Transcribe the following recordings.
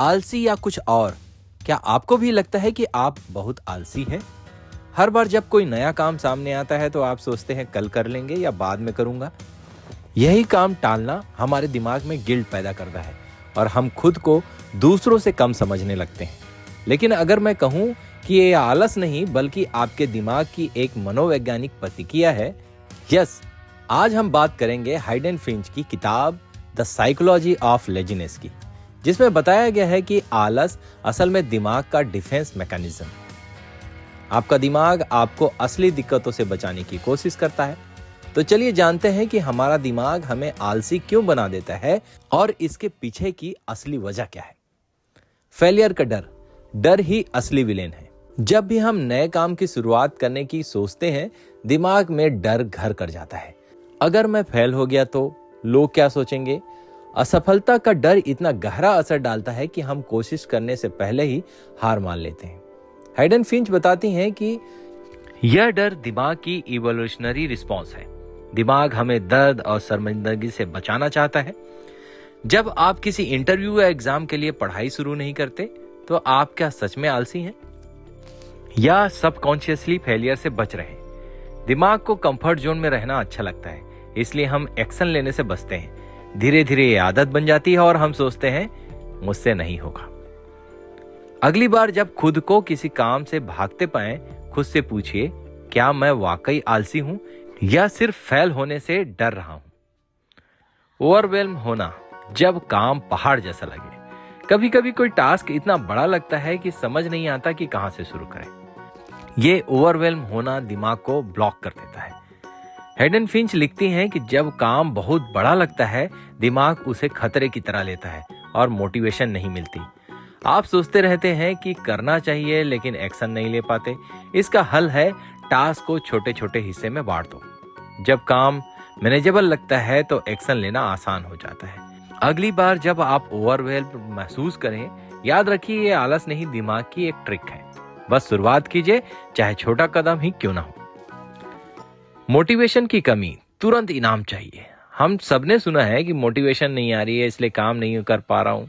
आलसी या कुछ और? क्या आपको भी लगता है कि आप बहुत आलसी हैं? हर बार जब कोई नया काम सामने आता है तो आप सोचते हैं कल कर लेंगे या बाद में करूंगा। यही काम टालना हमारे दिमाग में गिल्ट पैदा करता है और हम खुद को दूसरों से कम समझने लगते हैं। लेकिन अगर मैं कहूं कि ये आलस नहीं बल्कि आपके दिमाग की एक मनोवैज्ञानिक प्रतिक्रिया है। यस, आज हम बात करेंगे हाइडेन फिंच की किताब द साइकोलॉजी ऑफ लेजीनेस की, जिसमें बताया गया है कि आलस असल में दिमाग का डिफेंस मैकेनिज्म। आपका दिमाग आपको असली दिक्कतों से बचाने की कोशिश करता है। तो चलिए जानते हैं कि हमारा दिमाग हमें आलसी क्यों बना देता है और इसके पीछे की असली वजह क्या है। फेलियर का डर ही असली विलेन है। जब भी हम नए काम की शुरुआत करने की सोचते हैं, दिमाग में डर घर कर जाता है। अगर मैं फेल हो गया तो लोग क्या सोचेंगे? असफलता का डर इतना गहरा असर डालता है कि हम कोशिश करने से पहले ही हार मान लेते हैं। हाइडेन फिंच बताती हैं कि यह डर दिमाग की इवोल्यूशनरी रिस्पॉन्स है। दिमाग हमें दर्द और शर्मिंदगी से बचाना चाहता है। जब आप किसी इंटरव्यू या एग्जाम के लिए पढ़ाई शुरू नहीं करते तो आप क्या सच में आलसी हैं या सबकॉन्शियसली फेलियर से बच रहे हैं? दिमाग को कंफर्ट जोन में रहना अच्छा लगता है, इसलिए हम एक्शन लेने से बचते हैं। धीरे धीरे ये आदत बन जाती है और हम सोचते हैं मुझसे नहीं होगा। अगली बार जब खुद को किसी काम से भागते पाएं, खुद से पूछिए, क्या मैं वाकई आलसी हूं या सिर्फ फेल होने से डर रहा हूं? ओवरवेल्म होना, जब काम पहाड़ जैसा लगे। कभी कभी कोई टास्क इतना बड़ा लगता है कि समझ नहीं आता कि कहां से शुरू करें। ये ओवरवेल्म होना दिमाग को ब्लॉक कर देता है। हाइडेन फिंच लिखती हैं कि जब काम बहुत बड़ा लगता है, दिमाग उसे खतरे की तरह लेता है और मोटिवेशन नहीं मिलती। आप सोचते रहते हैं कि करना चाहिए लेकिन एक्शन नहीं ले पाते। इसका हल है टास्क को छोटे छोटे हिस्से में बांट दो। जब काम मैनेजेबल लगता है तो एक्शन लेना आसान हो जाता है। अगली बार जब आप ओवरवेल्म महसूस करें, याद रखिए ये आलस नहीं, दिमाग की एक ट्रिक है। बस शुरुआत कीजिए, चाहे छोटा कदम ही क्यों ना हो। मोटिवेशन की कमी, तुरंत इनाम चाहिए। हम सबने सुना है कि मोटिवेशन नहीं आ रही है इसलिए काम नहीं कर पा रहा हूं।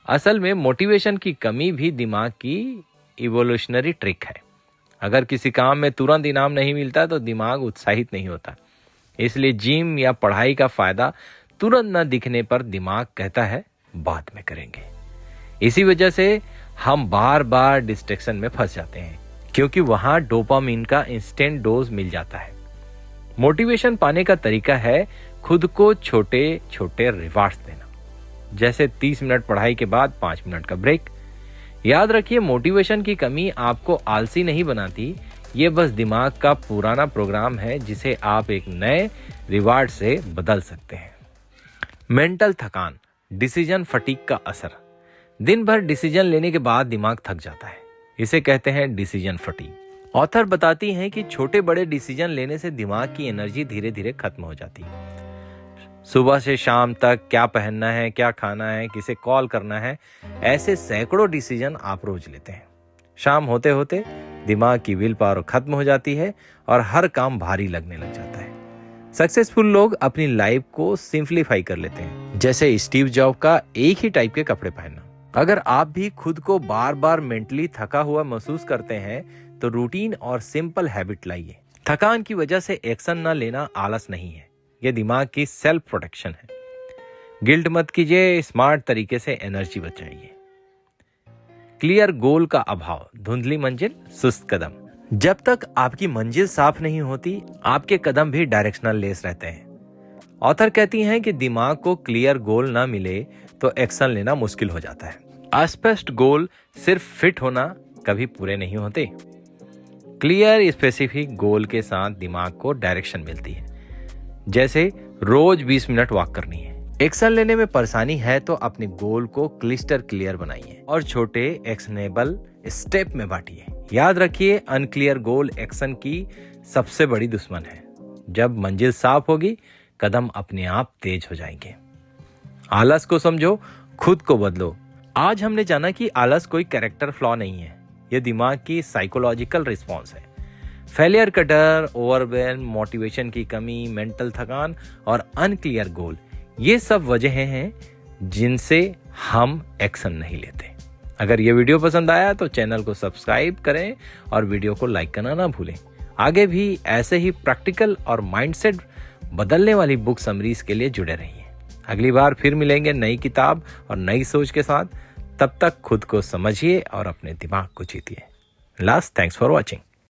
असल में मोटिवेशन की कमी भी दिमाग की इवोल्यूशनरी ट्रिक है। अगर किसी काम में तुरंत इनाम नहीं मिलता तो दिमाग उत्साहित नहीं होता। इसलिए जिम या पढ़ाई का फायदा तुरंत न दिखने पर दिमाग कहता है बाद में करेंगे। इसी वजह से हम बार बार डिस्ट्रैक्शन में फंस जाते हैं, क्योंकि वहां डोपामिन का इंस्टेंट डोज मिल जाता है। मोटिवेशन पाने का तरीका है खुद को छोटे छोटे रिवार्ड्स देना, जैसे 30 मिनट पढ़ाई के बाद 5 मिनट का ब्रेक। याद रखिए, मोटिवेशन की कमी आपको आलसी नहीं बनाती, ये बस दिमाग का पुराना प्रोग्राम है जिसे आप एक नए रिवार्ड से बदल सकते हैं। मेंटल थकान, डिसीजन फटीग का असर। दिन भर डिसीजन लेने के बाद दिमाग थक जाता है, इसे कहते हैं डिसीजन फटीग। ऑथर बताती हैं कि छोटे बड़े डिसीजन लेने से दिमाग की एनर्जी धीरे धीरे खत्म हो जाती है। सुबह से शाम तक क्या पहनना है, क्या खाना है, किसे कॉल करना है, ऐसे सैकड़ों डिसीजन आप रोज लेते हैं। शाम होते होते दिमाग की विल पावर खत्म हो जाती है और हर काम भारी लगने लग जाता है। सक्सेसफुल लोग अपनी लाइफ को सिंप्लीफाई कर लेते हैं, जैसे स्टीव जॉब का एक ही टाइप के कपड़े पहनना। अगर आप भी खुद को बार बार मेंटली थका हुआ महसूस करते हैं तो रूटीन और सिंपल हैबिट लाइए। थकान की वजह से एक्शन न लेना आलस नहीं है, यह दिमाग की सेल्फ प्रोटेक्शन है। गिल्ट मत कीजिए, स्मार्ट तरीके से एनर्जी बचाइए। क्लियर गोल का अभाव, धुंधली मंजिल, सुस्त कदम। जब तक आपकी मंजिल साफ नहीं होती, आपके कदम भी डायरेक्शनल लेस रहते हैं। ऑथर कहती हैं कि दिमाग को क्लियर गोल ना मिले तो एक्शन लेना मुश्किल हो जाता है। अस्पष्ट गोल सिर्फ फिट होना कभी पूरे नहीं होते। क्लियर स्पेसिफिक गोल के साथ दिमाग को डायरेक्शन मिलती है, जैसे रोज 20 मिनट वॉक करनी है। एक्शन लेने में परेशानी है तो अपने गोल को क्लिस्टर क्लियर बनाइए और छोटे एक्शनेबल स्टेप में बांटिए। याद रखिए, अनक्लियर गोल एक्शन की सबसे बड़ी दुश्मन है। जब मंजिल साफ होगी, कदम अपने आप तेज हो जाएंगे। आलस को समझो, खुद को बदलो। आज हमने जाना कि आलस कोई कैरेक्टर फ्लॉ नहीं है, यह दिमाग की साइकोलॉजिकल रिस्पॉन्स है। फेलियर का डर, ओवरवेल्म, मोटिवेशन की कमी, मेंटल थकान और अनक्लियर गोल, ये सब वजहें हैं जिनसे हम एक्शन नहीं लेते। अगर ये वीडियो पसंद आया तो चैनल को सब्सक्राइब करें और वीडियो को लाइक करना ना भूलें। आगे भी ऐसे ही प्रैक्टिकल और माइंडसेट बदलने वाली बुक समरीज के लिए जुड़े रहिए। अगली बार फिर मिलेंगे नई किताब और नई सोच के साथ। तब तक खुद को समझिए और अपने दिमाग को जीतिए। Last, thanks for watching.